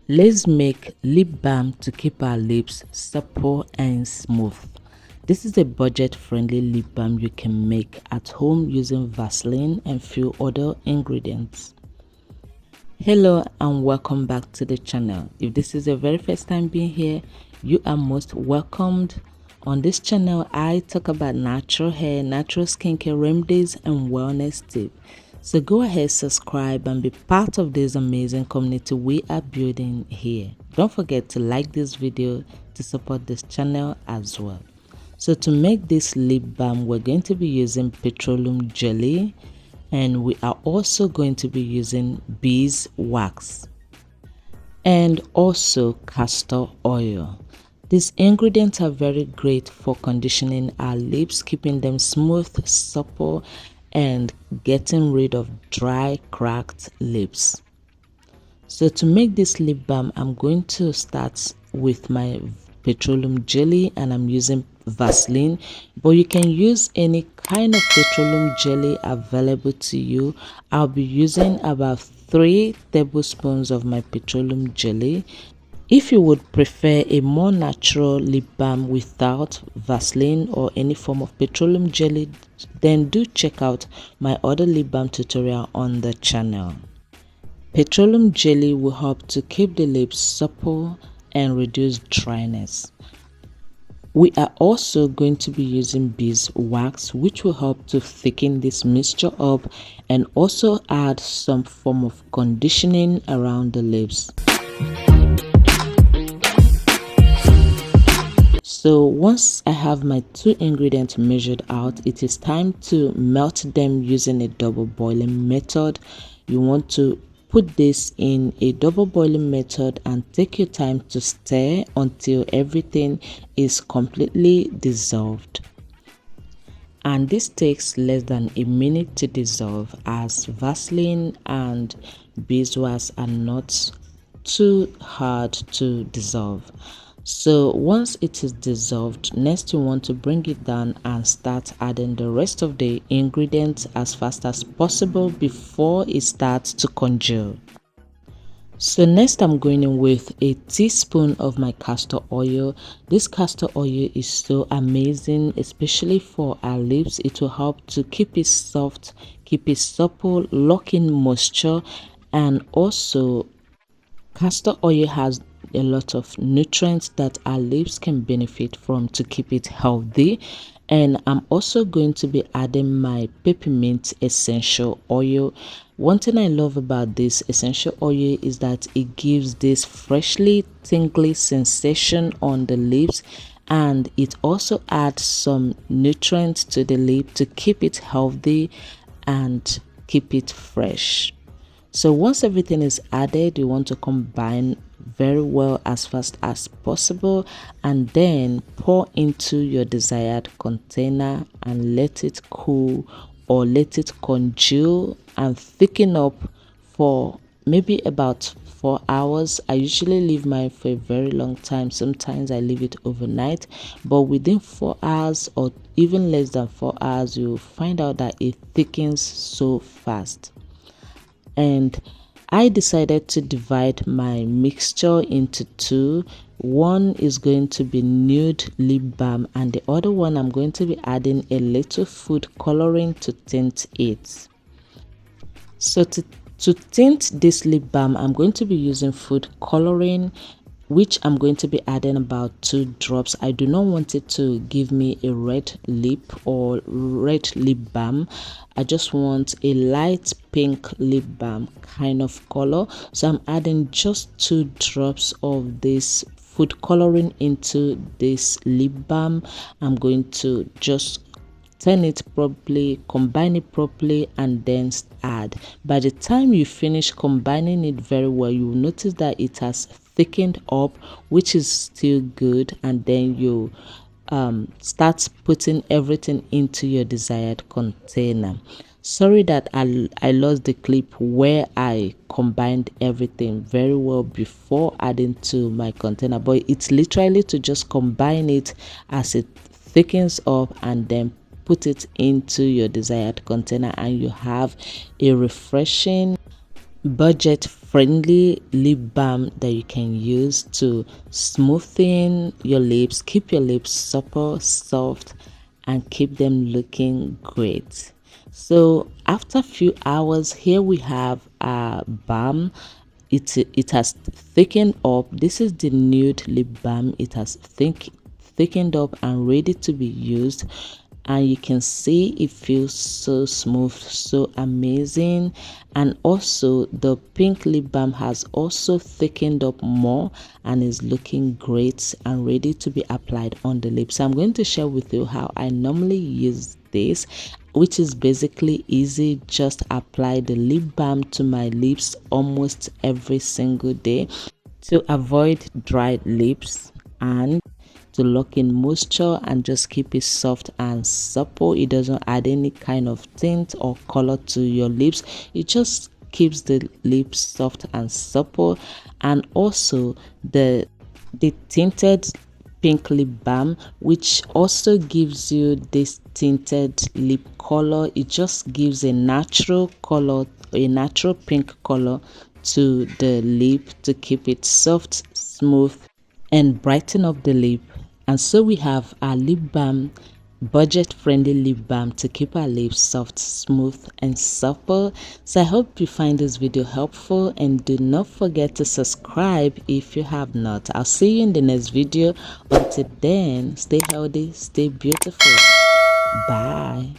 Let's make lip balm to keep our lips supple and smooth. This is a budget-friendly lip balm you can make at home using Vaseline and few other ingredients. Hello and welcome back to the channel. If this is your very first time being here, you are most welcomed. On this channel, I talk about natural hair, natural skincare remedies and wellness tips. So go ahead, subscribe and be part of this amazing community we are building here. Don't forget to like this video to support this channel as well. So to make this lip balm, we're going to be using petroleum jelly, and we are also going to be using beeswax and also castor oil. These ingredients are very great for conditioning our lips, keeping them smooth, supple, and getting rid of dry, cracked lips. So to make this lip balm, I'm going to start with my petroleum jelly, and I'm using Vaseline, but you can use any kind of petroleum jelly available to you. I'll be using about 3 tablespoons of my petroleum jelly. If you would prefer a more natural lip balm without Vaseline or any form of petroleum jelly, then do check out my other lip balm tutorial on the channel. Petroleum jelly will help to keep the lips supple and reduce dryness. We are also going to be using beeswax, which will help to thicken this mixture up and also add some form of conditioning around the lips. So once I have my 2 ingredients measured out, it is time to melt them using a double boiling method. You want to put this in a double boiling method and take your time to stir until everything is completely dissolved. And this takes less than a minute to dissolve, as Vaseline and beeswax are not too hard to dissolve. So once it is dissolved, next you want to bring it down and start adding the rest of the ingredients as fast as possible before it starts to congeal. So next I'm going in with a teaspoon of my castor oil. This castor oil is so amazing, especially for our lips. It will help to keep it soft, keep it supple, lock in moisture, and also castor oil has a lot of nutrients that our lips can benefit from to keep it healthy. And I'm also going to be adding my peppermint essential oil. One thing I love about this essential oil is that it gives this freshly tingly sensation on the lips, and it also adds some nutrients to the lip to keep it healthy and keep it fresh. So once everything is added, you want to combine very well as fast as possible, and then pour into your desired container and let it cool or let it congeal and thicken up for maybe about 4 hours. I usually leave mine for a very long time. Sometimes I leave it overnight, but within 4 hours or even less than 4 hours, you'll find out that it thickens so fast. And I decided to divide my mixture into 2. One is going to be nude lip balm, and the other one I'm going to be adding a little food coloring to tint it. So to tint this lip balm, I'm going to be using food coloring, which I'm going to be adding about 2 drops. I do not want it to give me a red lip or red lip balm. I just want a light pink lip balm kind of color. So I'm adding just 2 drops of this food coloring into this lip balm. I'm going to just turn it properly, combine it properly, and then add. By the time you finish combining it very well, you will notice that it has thickened up, which is still good. And then you start putting everything into your desired container. Sorry that I lost the clip where I combined everything very well before adding to my container, but it's literally to just combine it as it thickens up and then put it into your desired container, and you have a refreshing budget friendly lip balm that you can use to smoothen your lips, keep your lips supple, soft, and keep them looking great. So after a few hours, here we have a balm. It has thickened up. This is the nude lip balm. It has thickened up and ready to be used, and you can see it feels so smooth, so amazing. And also the pink lip balm has also thickened up more and is looking great and ready to be applied on the lips. So I'm going to share with you how I normally use this, which is basically easy. Just apply the lip balm to my lips almost every single day to avoid dry lips and to lock in moisture and just keep it soft and supple. It doesn't add any kind of tint or color to your lips. It just keeps the lips soft and supple. And also the tinted pink lip balm, which also gives you this tinted lip color. It just gives a natural color, a natural pink color to the lip to keep it soft, smooth, and brighten up the lip. And so we have our lip balm, budget friendly lip balm to keep our lips soft, smooth, and supple. So I hope you find this video helpful, and do not forget to subscribe if you have not. I'll see you in the next video. Until then, stay healthy, stay beautiful. Bye.